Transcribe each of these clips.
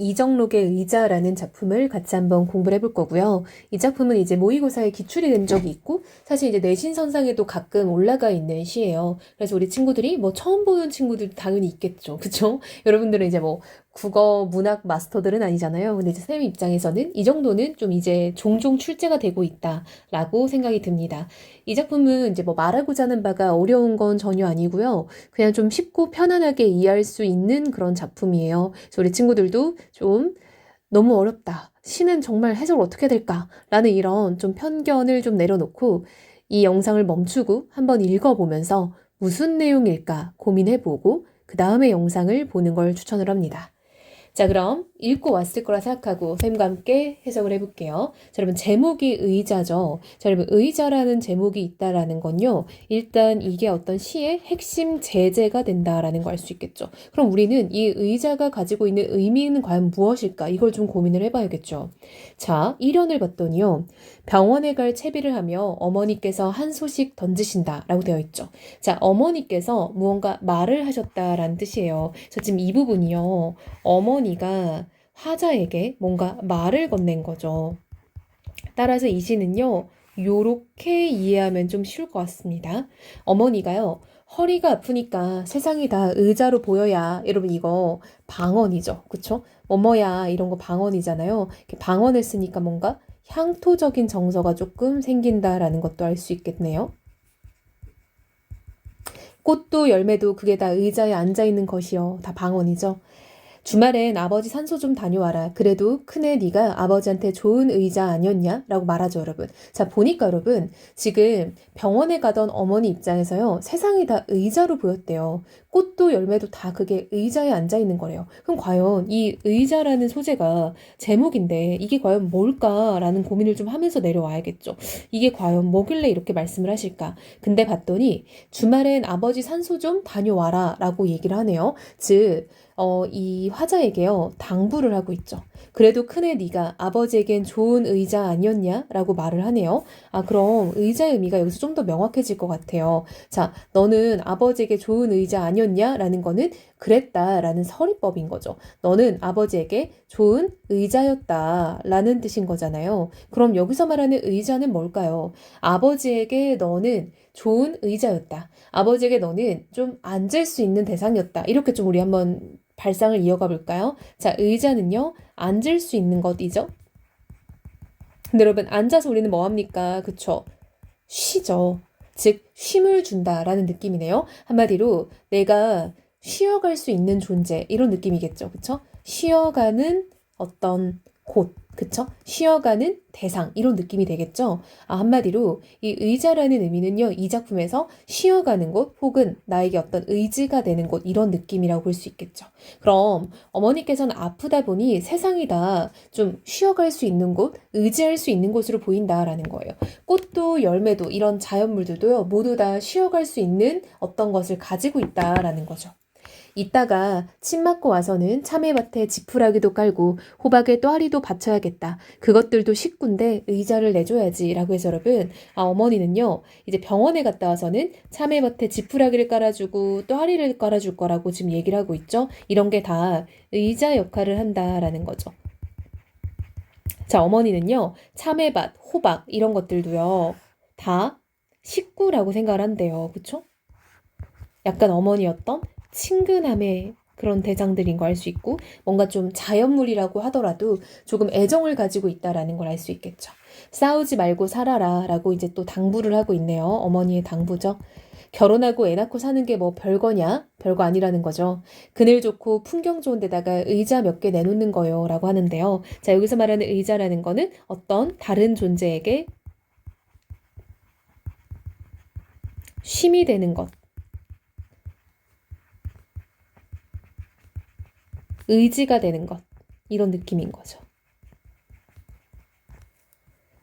이정록의 의자라는 작품을 같이 한번 공부를 해볼 거고요. 이 작품은 이제 모의고사에 기출이 된 적이 있고 사실 이제 내신 선상에도 가끔 올라가 있는 시예요. 그래서 우리 친구들이 뭐 처음 보는 친구들 당연히 있겠죠. 그쵸? 여러분들은 이제 뭐 국어 문학 마스터들은 아니잖아요. 근데 이제 쌤 입장에서는 이 정도는 좀 이제 종종 출제가 되고 있다라고 생각이 듭니다. 이 작품은 이제 뭐 말하고자 하는 바가 어려운 건 전혀 아니고요. 그냥 좀 쉽고 편안하게 이해할 수 있는 그런 작품이에요. 그래서 우리 친구들도 좀 너무 어렵다. 시는 정말 해석을 어떻게 될까? 라는 이런 좀 편견을 좀 내려놓고 이 영상을 멈추고 한번 읽어보면서 무슨 내용일까 고민해보고 그 다음에 영상을 보는 걸 추천을 합니다. 자, 그럼 읽고 왔을 거라 생각하고 쌤과 함께 해석을 해볼게요. 자, 여러분 제목이 의자죠. 자, 여러분 의자라는 제목이 있다라는 건요. 일단 이게 어떤 시의 핵심 제재가 된다라는 걸 알 수 있겠죠. 그럼 우리는 이 의자가 가지고 있는 의미는 과연 무엇일까? 이걸 좀 고민을 해봐야겠죠. 자, 1연을 봤더니요. 병원에 갈 채비를 하며 어머니께서 한 소식 던지신다라고 되어 있죠. 자, 어머니께서 무언가 말을 하셨다라는 뜻이에요. 자, 지금 이 부분이요. 어머니가 화자에게 뭔가 말을 건넨 거죠. 따라서 이 시는요, 요렇게 이해하면 좀 쉬울 것 같습니다. 어머니가요, 허리가 아프니까 세상이 다 의자로 보여야, 여러분 이거 방언이죠. 그쵸? 뭐뭐야 이런 거 방언이잖아요. 이렇게 방언을 쓰니까 뭔가 향토적인 정서가 조금 생긴다라는 것도 알 수 있겠네요. 꽃도 열매도 그게 다 의자에 앉아있는 것이요. 다 방언이죠. 주말엔 아버지 산소 좀 다녀와라. 그래도 큰애 네가 아버지한테 좋은 의자 아니었냐? 라고 말하죠, 여러분. 자, 보니까 여러분 지금 병원에 가던 어머니 입장에서요. 세상이 다 의자로 보였대요. 꽃도 열매도 다 그게 의자에 앉아있는 거래요. 그럼 과연 이 의자라는 소재가 제목인데 이게 과연 뭘까라는 고민을 좀 하면서 내려와야겠죠. 이게 과연 뭐길래 이렇게 말씀을 하실까? 근데 봤더니 주말엔 아버지 산소 좀 다녀와라 라고 얘기를 하네요. 즉 이 화자에게요, 당부를 하고 있죠. 그래도 큰애 네가 아버지에겐 좋은 의자 아니었냐? 라고 말을 하네요. 아, 그럼 의자의 의미가 여기서 좀 더 명확해질 것 같아요. 자, 너는 아버지에게 좋은 의자 아니었냐? 라는 거는 그랬다라는 서리법인 거죠. 너는 아버지에게 좋은 의자였다 라는 뜻인 거잖아요. 그럼 여기서 말하는 의자는 뭘까요? 아버지에게 너는 좋은 의자였다. 아버지에게 너는 좀 앉을 수 있는 대상이었다. 이렇게 좀 우리 한번 발상을 이어가 볼까요? 자, 의자는요, 앉을 수 있는 것이죠. 근데 여러분, 앉아서 우리는 뭐 합니까? 그쵸? 쉬죠. 즉, 쉼을 준다라는 느낌이네요. 한마디로 내가 쉬어갈 수 있는 존재, 이런 느낌이겠죠. 그쵸? 쉬어가는 어떤 곳, 그쵸? 쉬어가는 대상, 이런 느낌이 되겠죠? 아, 한마디로 이 의자라는 의미는요, 이 작품에서 쉬어가는 곳 혹은 나에게 어떤 의지가 되는 곳, 이런 느낌이라고 볼 수 있겠죠. 그럼 어머니께서는 아프다 보니 세상이 다 좀 쉬어갈 수 있는 곳, 의지할 수 있는 곳으로 보인다라는 거예요. 꽃도 열매도 이런 자연물들도요, 모두 다 쉬어갈 수 있는 어떤 것을 가지고 있다라는 거죠. 이따가 침 맞고 와서는 참외밭에 지푸라기도 깔고 호박에 또아리도 받쳐야겠다. 그것들도 식구인데 의자를 내줘야지 라고 해서 여러분, 어머니는요 이제 병원에 갔다 와서는 참외밭에 지푸라기를 깔아주고 또아리를 깔아줄 거라고 지금 얘기를 하고 있죠. 이런 게 다 의자 역할을 한다라는 거죠. 자, 어머니는요 참외밭, 호박 이런 것들도요 다 식구라고 생각을 한대요. 그쵸? 약간 어머니였던 친근함의 그런 대장들인 거 알 수 있고 뭔가 좀 자연물이라고 하더라도 조금 애정을 가지고 있다라는 걸 알 수 있겠죠. 싸우지 말고 살아라 라고 이제 또 당부를 하고 있네요. 어머니의 당부죠. 결혼하고 애 낳고 사는 게 뭐 별거냐? 별거 아니라는 거죠. 그늘 좋고 풍경 좋은 데다가 의자 몇 개 내놓는 거요 라고 하는데요. 자, 여기서 말하는 의자라는 거는 어떤 다른 존재에게 쉼이 되는 것, 의지가 되는 것, 이런 느낌인 거죠.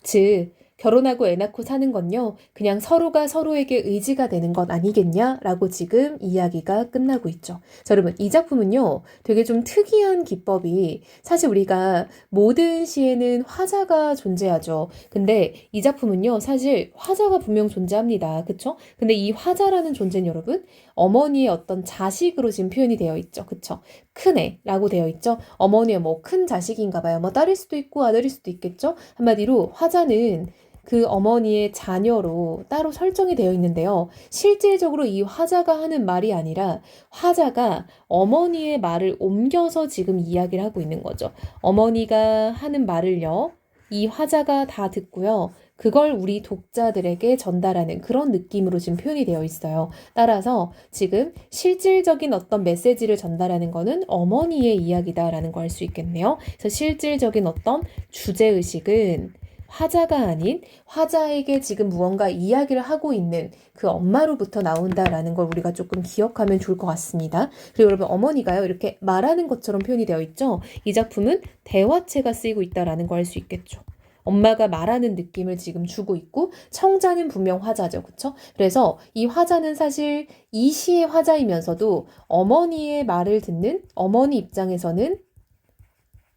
즉, 결혼하고 애 낳고 사는 건요, 그냥 서로가 서로에게 의지가 되는 것 아니겠냐라고 지금 이야기가 끝나고 있죠. 자, 여러분, 이 작품은요, 되게 좀 특이한 기법이 사실 우리가 모든 시에는 화자가 존재하죠. 근데 이 작품은요, 사실 화자가 분명 존재합니다. 그쵸? 근데 이 화자라는 존재는 여러분, 어머니의 어떤 자식으로 지금 표현이 되어 있죠. 그쵸? 큰애라고 되어 있죠. 어머니의 뭐 큰 자식인가 봐요. 뭐 딸일 수도 있고 아들일 수도 있겠죠. 한마디로 화자는 그 어머니의 자녀로 따로 설정이 되어 있는데요. 실질적으로 이 화자가 하는 말이 아니라 화자가 어머니의 말을 옮겨서 지금 이야기를 하고 있는 거죠. 어머니가 하는 말을요, 이 화자가 다 듣고요. 그걸 우리 독자들에게 전달하는 그런 느낌으로 지금 표현이 되어 있어요. 따라서 지금 실질적인 어떤 메시지를 전달하는 거는 어머니의 이야기다라는 거 알 수 있겠네요. 그래서 실질적인 어떤 주제의식은 화자가 아닌 화자에게 지금 무언가 이야기를 하고 있는 그 엄마로부터 나온다라는 걸 우리가 조금 기억하면 좋을 것 같습니다. 그리고 여러분 어머니가요 이렇게 말하는 것처럼 표현이 되어 있죠. 이 작품은 대화체가 쓰이고 있다라는 거 알 수 있겠죠. 엄마가 말하는 느낌을 지금 주고 있고 청자는 분명 화자죠. 그쵸? 그래서 이 화자는 사실 이 시의 화자이면서도 어머니의 말을 듣는 어머니 입장에서는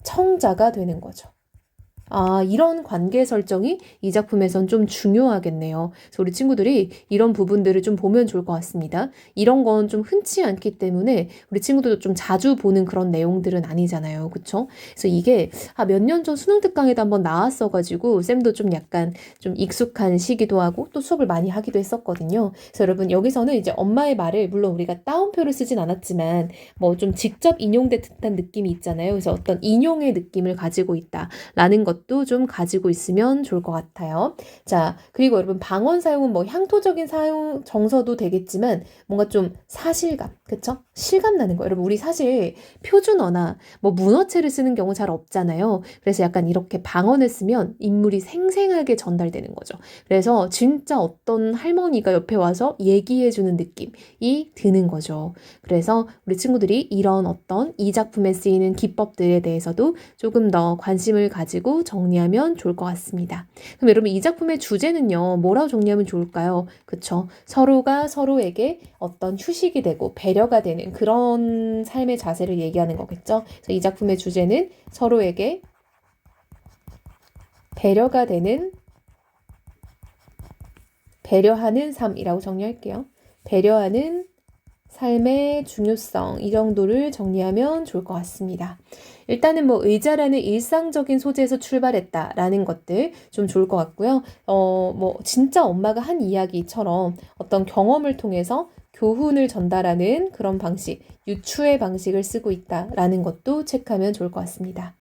청자가 되는 거죠. 아, 이런 관계 설정이 이 작품에선 좀 중요하겠네요. 그래서 우리 친구들이 이런 부분들을 좀 보면 좋을 것 같습니다. 이런 건 좀 흔치 않기 때문에 우리 친구들도 좀 자주 보는 그런 내용들은 아니잖아요. 그쵸? 그래서 이게 몇 년 전 수능 특강에도 한번 나왔어가지고 쌤도 좀 약간 좀 익숙한 시기도 하고 또 수업을 많이 하기도 했었거든요. 그래서 여러분 여기서는 이제 엄마의 말을 물론 우리가 따옴표를 쓰진 않았지만 뭐 좀 직접 인용된 듯한 느낌이 있잖아요. 그래서 어떤 인용의 느낌을 가지고 있다라는 것도 좀 가지고 있으면 좋을 것 같아요. 자, 그리고 여러분 방언 사용은 뭐 향토적인 사용 정서도 되겠지만 뭔가 좀 사실감, 그쵸? 실감 나는 거. 여러분 우리 사실 표준어나 뭐 문어체를 쓰는 경우 잘 없잖아요. 그래서 약간 이렇게 방언을 쓰면 인물이 생생하게 전달되는 거죠. 그래서 진짜 어떤 할머니가 옆에 와서 얘기해주는 느낌이 드는 거죠. 그래서 우리 친구들이 이런 어떤 이 작품에 쓰이는 기법들에 대해서도 조금 더 관심을 가지고 정리하면 좋을 것 같습니다. 그럼 여러분 이 작품의 주제는요, 뭐라고 정리하면 좋을까요? 그쵸? 서로가 서로에게 어떤 휴식이 되고 배려가 되는 그런 삶의 자세를 얘기하는 거겠죠? 그래서 이 작품의 주제는 서로에게 배려가 되는 배려하는 삶이라고 정리할게요. 배려하는 삶의 중요성, 이 정도를 정리하면 좋을 것 같습니다. 일단은 뭐 의자라는 일상적인 소재에서 출발했다라는 것들 좀 좋을 것 같고요. 뭐 진짜 엄마가 한 이야기처럼 어떤 경험을 통해서 교훈을 전달하는 그런 방식, 유추의 방식을 쓰고 있다라는 것도 체크하면 좋을 것 같습니다.